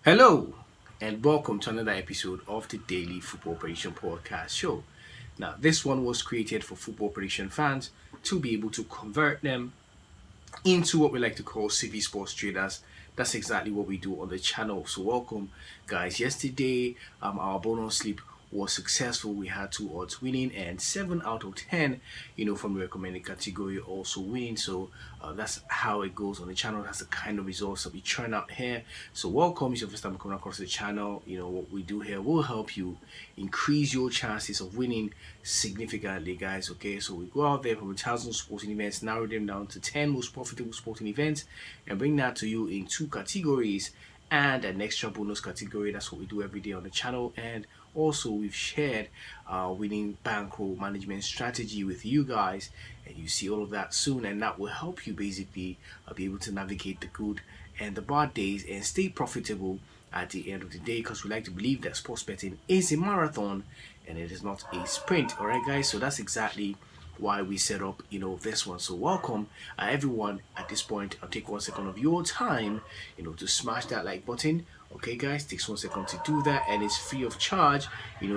Hello, and welcome to another episode of the Daily Football Prediction Podcast Show. Now, this one was created for football prediction fans to be able to convert them into what we like to call CV sports traders. That's exactly what we do on the channel. So, welcome, guys. Yesterday, our bonus sleep was successful. We had two odds winning and 7 out of 10, from the recommended category also winning. So that's how it goes on the channel. That's the kind of results that we churn out here. So welcome. It's your first time coming across the channel. What we do here will help you increase your chances of winning significantly, guys. Okay, so we go out there from 1,000 sporting events, narrow them down to 10 most profitable sporting events, and bring that to you in two categories and an extra bonus category. That's what we do every day on the channel. And also we've shared our winning bankroll management strategy with you guys, and you see all of that soon, and that will help you basically be able to navigate the good and the bad days and stay profitable at the end of the day, because we like to believe that sports betting is a marathon and it is not a sprint. All right, guys, so that's exactly why we set up this one. So welcome everyone. At this point, I'll take 1 second of your time to smash that like button. Okay, guys, takes 1 second to do that, and it's free of charge.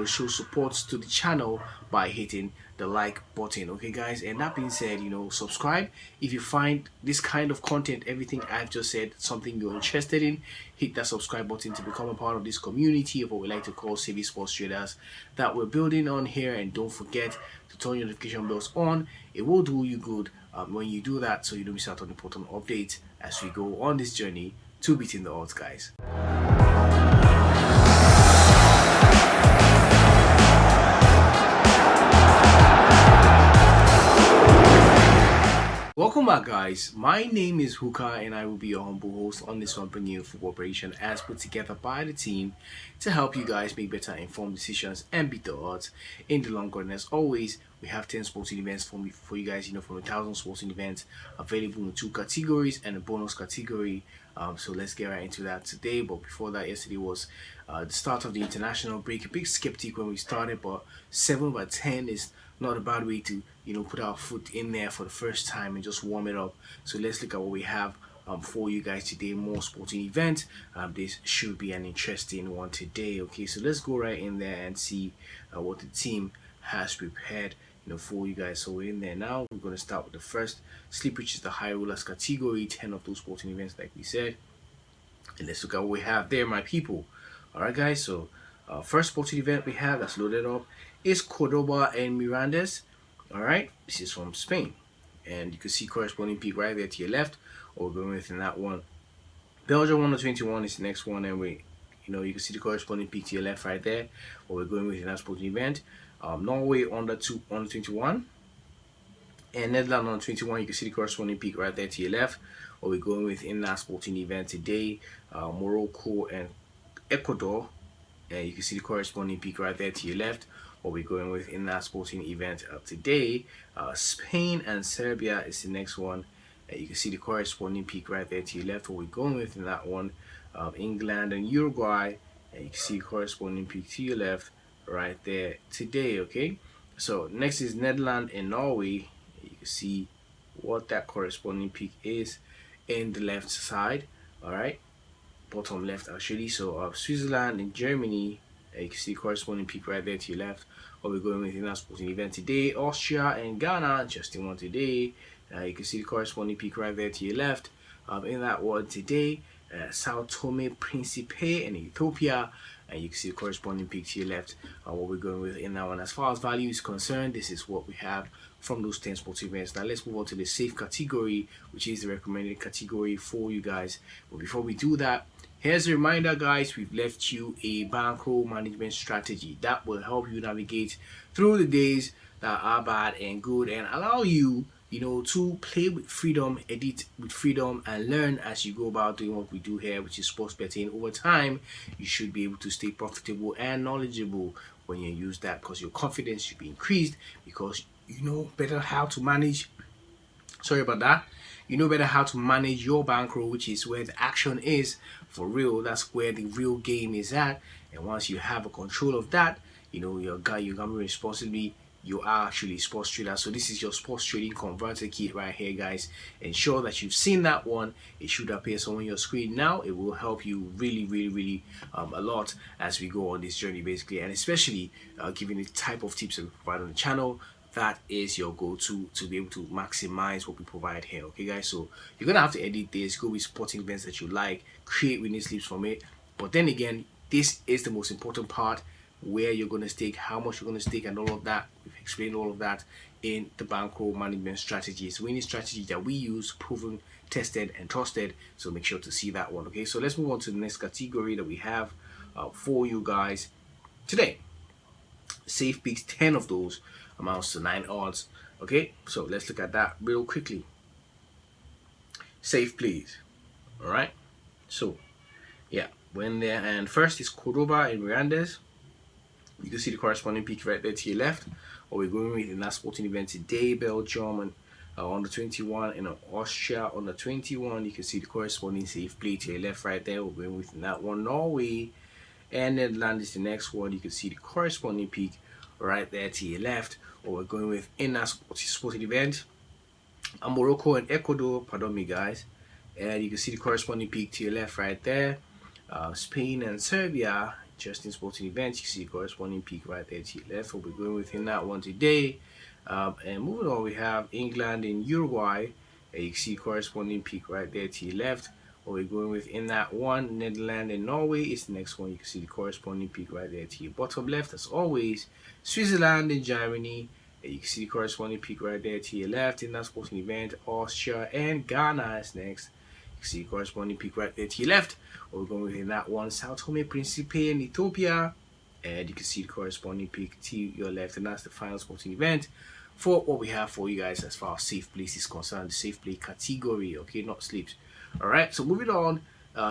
Show support to the channel by hitting the like button. Okay, guys, and that being said, subscribe if you find this kind of content, everything I've just said, something you're interested in. Hit that subscribe button to become a part of this community of what we like to call CV sports traders that we're building on here. And don't forget to turn your notification bells on. It will do you good when you do that, so you don't miss out on important updates as we go on this journey to beating the odds, guys. Welcome back, guys. My name is Huka, and I will be your humble host on this one, bringing you football operation as put together by the team to help you guys make better informed decisions and beat the odds in the long run. As always, we have 10 sporting events for you guys, from 1,000 sporting events available in two categories and a bonus category. So let's get right into that today. But before that, yesterday was the start of the international break. A big skeptic when we started, but 7/10 is not a bad way to put our foot in there for the first time and just warm it up. So let's look at what we have for you guys today. More sporting events. This should be an interesting one today. Okay, so let's go right in there and see what the team has prepared for you guys. So we're in there now. We're going to start with the first sleep, which is the high rollers category. 10 of those sporting events, like we said, and let's look at what we have there, my people. All right, guys, so first sporting event we have that's loaded up is Cordoba and Mirandes. All right, this is from Spain, and you can see corresponding peak right there to your left, or we're going within that one. Belgium 121 is the next one, and you can see the corresponding peak to your left right there, or we're going within that sporting event. Norway under 21, and Netherlands on 21, you can see the corresponding peak right there to your left, or we're going within that sporting event today. Morocco and Ecuador, and you can see the corresponding peak right there to your left, or we're going within that sporting event today. Spain and Serbia is the next one. You can see the corresponding peak right there to your left, or we're going within that one. England and Uruguay, and you can see the corresponding peak to your left right there today. Okay, so next is Netherlands and Norway. You can see what that corresponding peak is in the left side. All right, bottom left actually. So Switzerland and Germany, you can see the corresponding peak right there to your left, or we're going within that sporting event today. Austria and Ghana, just in one today. You can see the corresponding peak right there to your left in that one today. Sao Tome Principe and Ethiopia, and you can see the corresponding peak to your left. What we're going with in that one. As far as value is concerned, this is what we have from those 10 sports events. Now let's move on to the safe category, which is the recommended category for you guys. But before we do that, here's a reminder, guys. We've left you a bankroll management strategy that will help you navigate through the days that are bad and good, and allow you to play with freedom, edit with freedom, and learn as you go about doing what we do here, which is sports betting. Over time, you should be able to stay profitable and knowledgeable when you use that, because your confidence should be increased, because you know better how to manage. Sorry about that. You know better how to manage your bankroll, which is where the action is for real. That's where the real game is at. And once you have a control of that, you're gambling responsibly. you are actually a sports trader. So this is your sports trading converter kit right here, guys. Ensure that you've seen that one. It should appear somewhere on your screen now. It will help you really a lot as we go on this journey, basically, and especially given the type of tips that we provide on the channel. That is your go-to to be able to maximize what we provide here. Okay, guys, so you're gonna have to edit this, go with sporting events that you like, create winning slips from it. But then again, this is the most important part, where you're going to stake, how much you're going to stake, and all of that. We've explained all of that in the bankroll management strategies, winning strategies that we use, proven, tested, and trusted. So make sure to see that one. Okay, so let's move on to the next category that we have for you guys today. Safe picks, 10 of those amounts to 9 odds. Okay, so let's look at that real quickly. Safe plays. All right, so yeah, when there, and first is Cordoba and Mirandes. You can see the corresponding peak right there to your left. Or we're going with in that sporting event today, Belgium and on the 21, and Austria on the 21. You can see the corresponding safe play to your left right there. We're going with in that one, Norway, and Netherlands is the next one. You can see the corresponding peak right there to your left. Or we're going with in that sporting event, Morocco and Ecuador. Pardon me, guys. And you can see the corresponding peak to your left right there. Spain and Serbia, just in sporting events. You see the corresponding peak right there to your left. We'll be going within that one today. And moving on, we have England and Uruguay. You can see corresponding peak right there to your left. Or we're going within that one. Netherlands and Norway is the next one. You can see the corresponding peak right there to your bottom left. As always, Switzerland and Germany. You can see the corresponding peak right there to your left in that sporting event. Austria and Ghana is next. See the corresponding peak right there to your left. We're going within that one, Sao Tome, Principe and Ethiopia, and you can see the corresponding peak to your left, and that's the final sporting event for what we have for you guys as far as safe place is concerned, the safe play category. Okay, not sleeps. All right, so moving on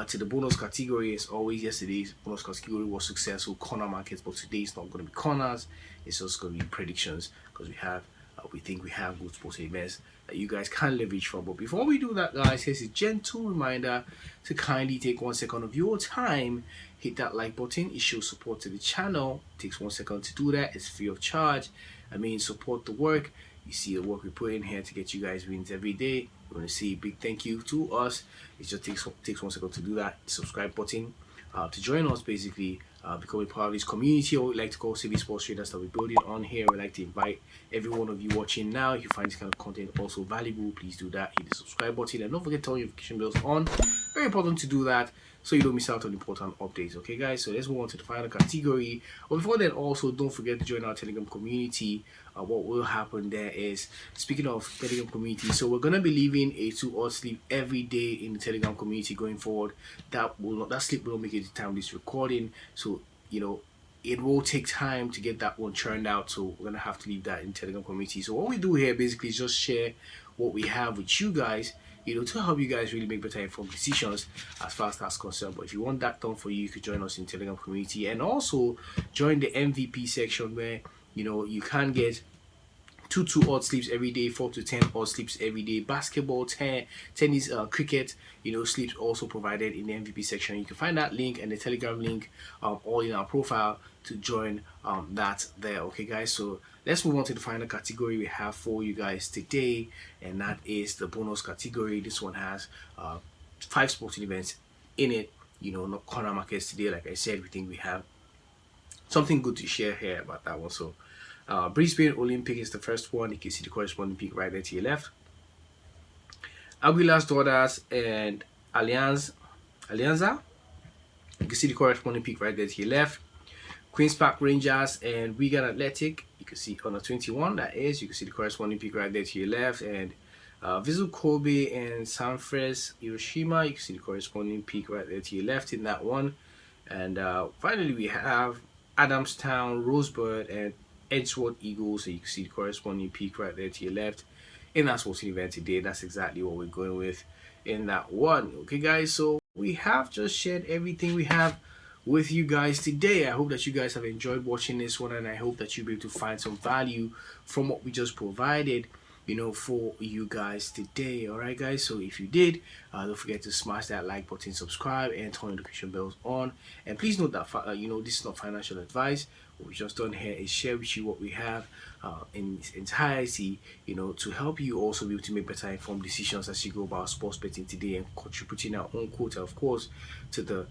to the bonus category. As always, yesterday's bonus category was successful corner markets, but today it's not going to be corners, it's just going to be predictions, because we think we have good sporting events that you guys can leverage from. But before we do that, guys, here's a gentle reminder to kindly take 1 second of your time, hit that like button. It shows support to the channel. It takes 1 second to do that. It's free of charge. I mean, support the work. You see the work we put in here to get you guys wins every day. We want to say a big thank you to us. It just takes 1 second to do that. Subscribe button to join us, basically. Become a part of this community, or we like to call City Sports Traders, that we're building on here. We like to invite every one of you watching now. If you find this kind of content also valuable, please do that. Hit the subscribe button and don't forget to turn your notification bells on. Very important to do that so you don't miss out on important updates. Okay, guys, so let's move on to the final category. But before that, also don't forget to join our Telegram community. What will happen there is, speaking of Telegram community, so we're gonna be leaving a 2 hours sleep every day in the Telegram community going forward. That sleep will not make it the time of this recording, so you know it will take time to get that one churned out, so we're gonna have to leave that in Telegram community. So what we do here basically is just share what we have with you guys, to help you guys really make better informed decisions as far as that's concerned. But if you want that done for you, you could join us in Telegram community, and also join the MVP section, where you can get 2 odd sleeps every day, 4 to 10 odd sleeps every day, basketball, tennis, cricket, sleeps also provided in the MVP section. You can find that link and the Telegram link all in our profile to join that there. Okay, guys, so let's move on to the final category we have for you guys today, and that is the bonus category. This one has 5 sporting events in it, not corner markets today. Like I said, we think we have something good to share here about that one. So Brisbane Olympic is the first one. You can see the corresponding peak right there to your left. Aguilar's Daughters and Alianza. You can see the corresponding peak right there to your left. Queen's Park Rangers and Wigan Athletic. You can see on the 21, that is. You can see the corresponding peak right there to your left. And Visual Kobe and Sanfrecce Hiroshima. You can see the corresponding peak right there to your left in that one. And finally, we have Adamstown Rosebud and Edgeworth Eagles. So you can see the corresponding peak right there to your left in that sporting event today. That's exactly what we're going with in that one. Okay, guys, so we have just shared everything we have with you guys today. I hope that you guys have enjoyed watching this one, and I hope that you'll be able to find some value from what we just provided for you guys today. All right, guys, so if you did, don't forget to smash that like button, subscribe, and turn notification bells on. And please note that this is not financial advice. what we've just done here is share with you what we have in its entirety, to help you also be able to make better informed decisions as you go about sports betting today, and contributing our own quota, of course, to the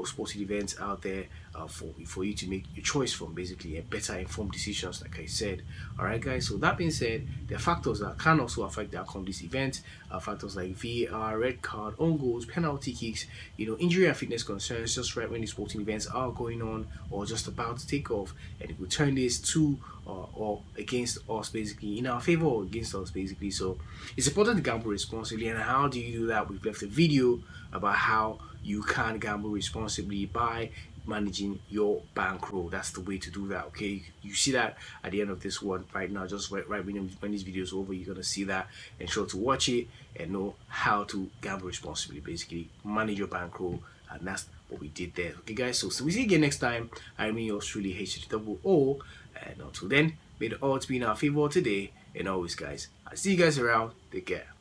sporting events out there, for you to make your choice from, basically, and better informed decisions, like I said. All right, guys. So that being said, there are factors that can also affect the outcome of this event. Factors like VAR, red card, own goals, penalty kicks, injury and fitness concerns just right when the sporting events are going on or just about to take off, and it will turn this to or against us, basically, in our favor or against us, basically. So it's important to gamble responsibly. And how do you do that? We've left a video about how you can gamble responsibly by managing your bankroll. That's the way to do that. Okay, you see that at the end of this one right now, just right when this video is over, you're gonna see that. Ensure to watch it and know how to gamble responsibly, basically manage your bankroll. And that's what we did there. Okay, guys, so we see you again next time. I mean, yours truly, HTOO. And until then, may the odds be in our favor today and always, guys. I'll see you guys around. Take care.